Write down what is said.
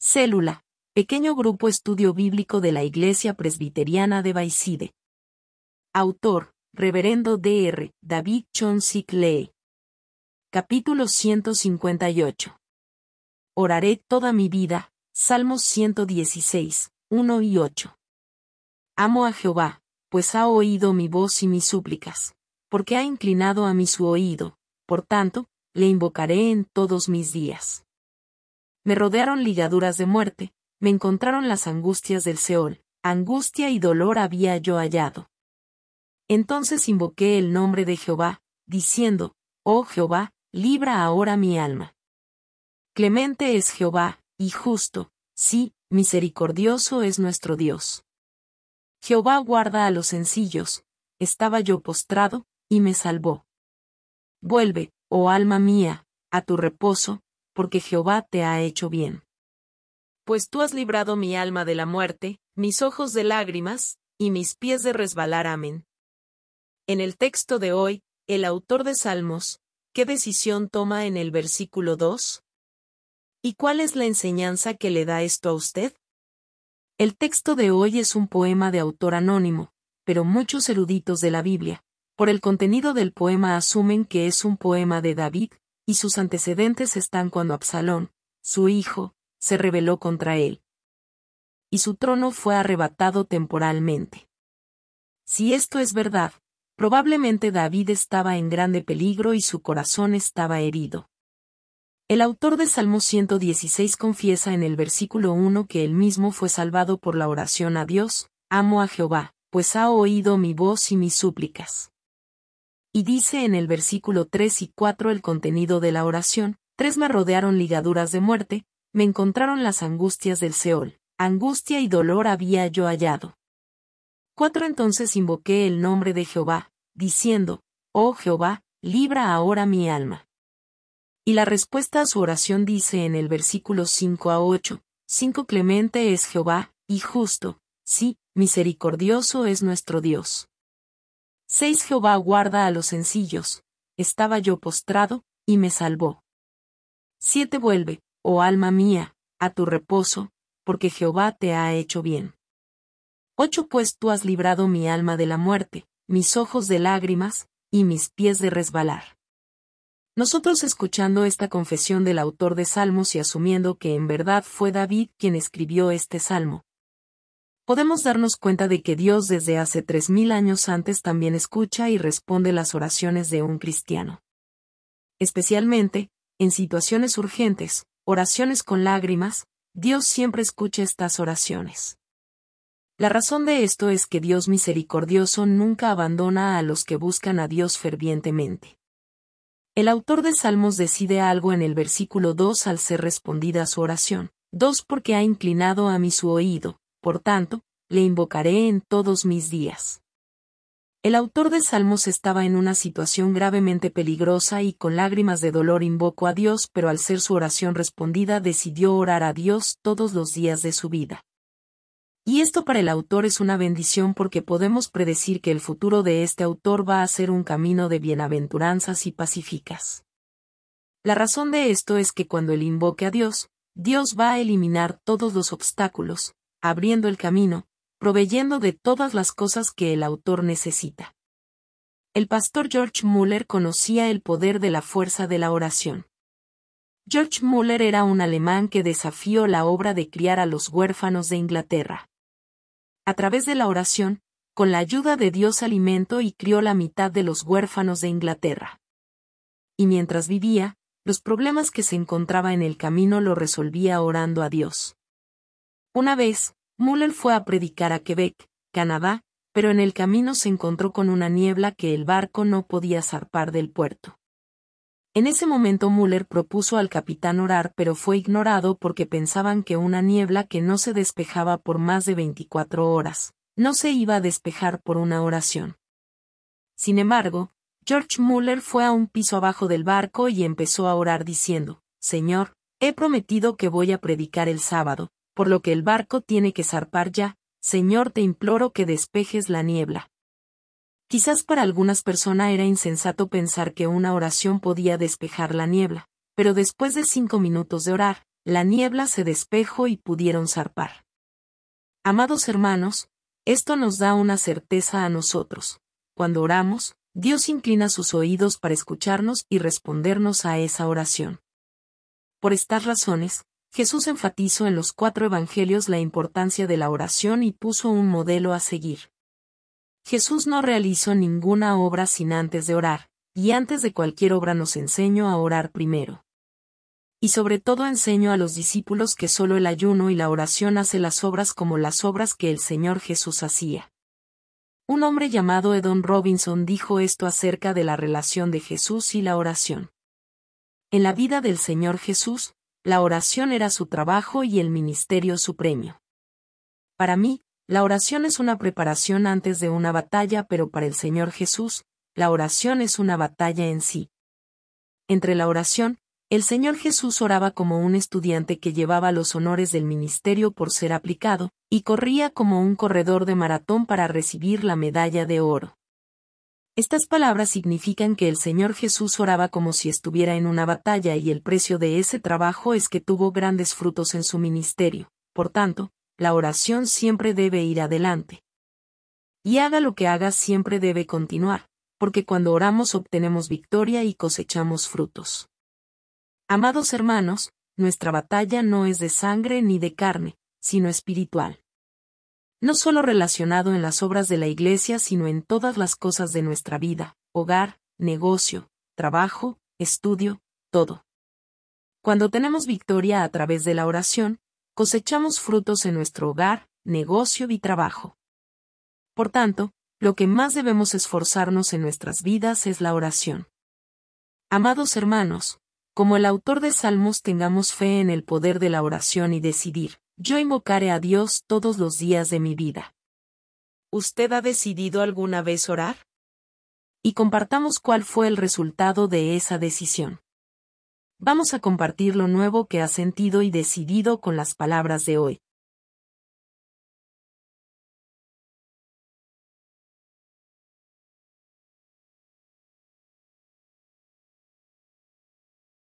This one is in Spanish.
Célula, pequeño grupo estudio bíblico de la Iglesia Presbiteriana de Bayside. Autor, Reverendo Dr. David John Lee. Capítulo 158. Oraré toda mi vida, Salmos 116, 1 y 8. Amo a Jehová, pues ha oído mi voz y mis súplicas, porque ha inclinado a mí su oído, por tanto, le invocaré en todos mis días. Me rodearon ligaduras de muerte, me encontraron las angustias del Seol, angustia y dolor había yo hallado. Entonces invoqué el nombre de Jehová, diciendo, Oh Jehová, libra ahora mi alma. Clemente es Jehová, y justo, sí, misericordioso es nuestro Dios. Jehová guarda a los sencillos, estaba yo postrado, y me salvó. Vuelve, oh alma mía, a tu reposo, porque Jehová te ha hecho bien. Pues tú has librado mi alma de la muerte, mis ojos de lágrimas, y mis pies de resbalar. Amén. En el texto de hoy, el autor de Salmos, ¿qué decisión toma en el versículo 2? ¿Y cuál es la enseñanza que le da esto a usted? El texto de hoy es un poema de autor anónimo, pero muchos eruditos de la Biblia, por el contenido del poema asumen que es un poema de David, y sus antecedentes están cuando Absalón, su hijo, se rebeló contra él. Y su trono fue arrebatado temporalmente. Si esto es verdad, probablemente David estaba en grande peligro y su corazón estaba herido. El autor de Salmo 116 confiesa en el versículo 1 que él mismo fue salvado por la oración a Dios, amo a Jehová, pues ha oído mi voz y mis súplicas. Y dice en el versículo 3 y 4 el contenido de la oración, 3 me rodearon ligaduras de muerte, me encontraron las angustias del Seol, angustia y dolor había yo hallado. 4 entonces invoqué el nombre de Jehová, diciendo, Oh Jehová, libra ahora mi alma. Y la respuesta a su oración dice en el versículo 5 a 8, 5 Clemente es Jehová, y justo, sí, misericordioso es nuestro Dios. 6 Jehová guarda a los sencillos, estaba yo postrado, y me salvó. 7 Vuelve, oh alma mía, a tu reposo, porque Jehová te ha hecho bien. 8 Pues tú has librado mi alma de la muerte, mis ojos de lágrimas, y mis pies de resbalar. Nosotros escuchando esta confesión del autor de Salmos y asumiendo que en verdad fue David quien escribió este salmo, podemos darnos cuenta de que Dios desde hace 3000 años antes también escucha y responde las oraciones de un cristiano. Especialmente, en situaciones urgentes, oraciones con lágrimas, Dios siempre escucha estas oraciones. La razón de esto es que Dios misericordioso nunca abandona a los que buscan a Dios fervientemente. El autor de Salmos decide algo en el versículo 2 al ser respondida su oración. 2 Porque ha inclinado a mí su oído, por tanto, le invocaré en todos mis días. El autor de Salmos estaba en una situación gravemente peligrosa y con lágrimas de dolor invocó a Dios, pero al ser su oración respondida decidió orar a Dios todos los días de su vida. Y esto para el autor es una bendición porque podemos predecir que el futuro de este autor va a ser un camino de bienaventuranzas y pacíficas. La razón de esto es que cuando él invoque a Dios, Dios va a eliminar todos los obstáculos, abriendo el camino, proveyendo de todas las cosas que el autor necesita. El pastor George Muller conocía el poder de la fuerza de la oración. George Muller era un alemán que desafió la obra de criar a los huérfanos de Inglaterra. A través de la oración, con la ayuda de Dios alimentó y crió la mitad de los huérfanos de Inglaterra. Y mientras vivía, los problemas que se encontraba en el camino lo resolvía orando a Dios. Una vez, Muller fue a predicar a Quebec, Canadá, pero en el camino se encontró con una niebla que el barco no podía zarpar del puerto. En ese momento Muller propuso al capitán orar, pero fue ignorado porque pensaban que una niebla que no se despejaba por más de 24 horas, no se iba a despejar por una oración. Sin embargo, George Muller fue a un piso abajo del barco y empezó a orar diciendo, Señor, he prometido que voy a predicar el sábado, por lo que el barco tiene que zarpar ya, Señor te imploro que despejes la niebla. Quizás para algunas personas era insensato pensar que una oración podía despejar la niebla, pero después de 5 minutos de orar, la niebla se despejó y pudieron zarpar. Amados hermanos, esto nos da una certeza a nosotros. Cuando oramos, Dios inclina sus oídos para escucharnos y respondernos a esa oración. Por estas razones, Jesús enfatizó en los 4 evangelios la importancia de la oración y puso un modelo a seguir. Jesús no realizó ninguna obra sin antes de orar, y antes de cualquier obra nos enseñó a orar primero. Y sobre todo enseñó a los discípulos que solo el ayuno y la oración hace las obras como las obras que el Señor Jesús hacía. Un hombre llamado Edon Robinson dijo esto acerca de la relación de Jesús y la oración. En la vida del Señor Jesús, la oración era su trabajo y el ministerio su premio. Para mí, la oración es una preparación antes de una batalla, pero para el Señor Jesús, la oración es una batalla en sí. Entre la oración, el Señor Jesús oraba como un estudiante que llevaba los honores del ministerio por ser aplicado, y corría como un corredor de maratón para recibir la medalla de oro. Estas palabras significan que el Señor Jesús oraba como si estuviera en una batalla y el precio de ese trabajo es que tuvo grandes frutos en su ministerio. Por tanto, la oración siempre debe ir adelante. Y haga lo que haga siempre debe continuar, porque cuando oramos obtenemos victoria y cosechamos frutos. Amados hermanos, nuestra batalla no es de sangre ni de carne, sino espiritual. No solo relacionado en las obras de la Iglesia, sino en todas las cosas de nuestra vida, hogar, negocio, trabajo, estudio, todo. Cuando tenemos victoria a través de la oración, cosechamos frutos en nuestro hogar, negocio y trabajo. Por tanto, lo que más debemos esforzarnos en nuestras vidas es la oración. Amados hermanos, como el autor de Salmos, tengamos fe en el poder de la oración y decidir: yo invocaré a Dios todos los días de mi vida. ¿Usted ha decidido alguna vez orar? Y compartamos cuál fue el resultado de esa decisión. Vamos a compartir lo nuevo que ha sentido y decidido con las palabras de hoy.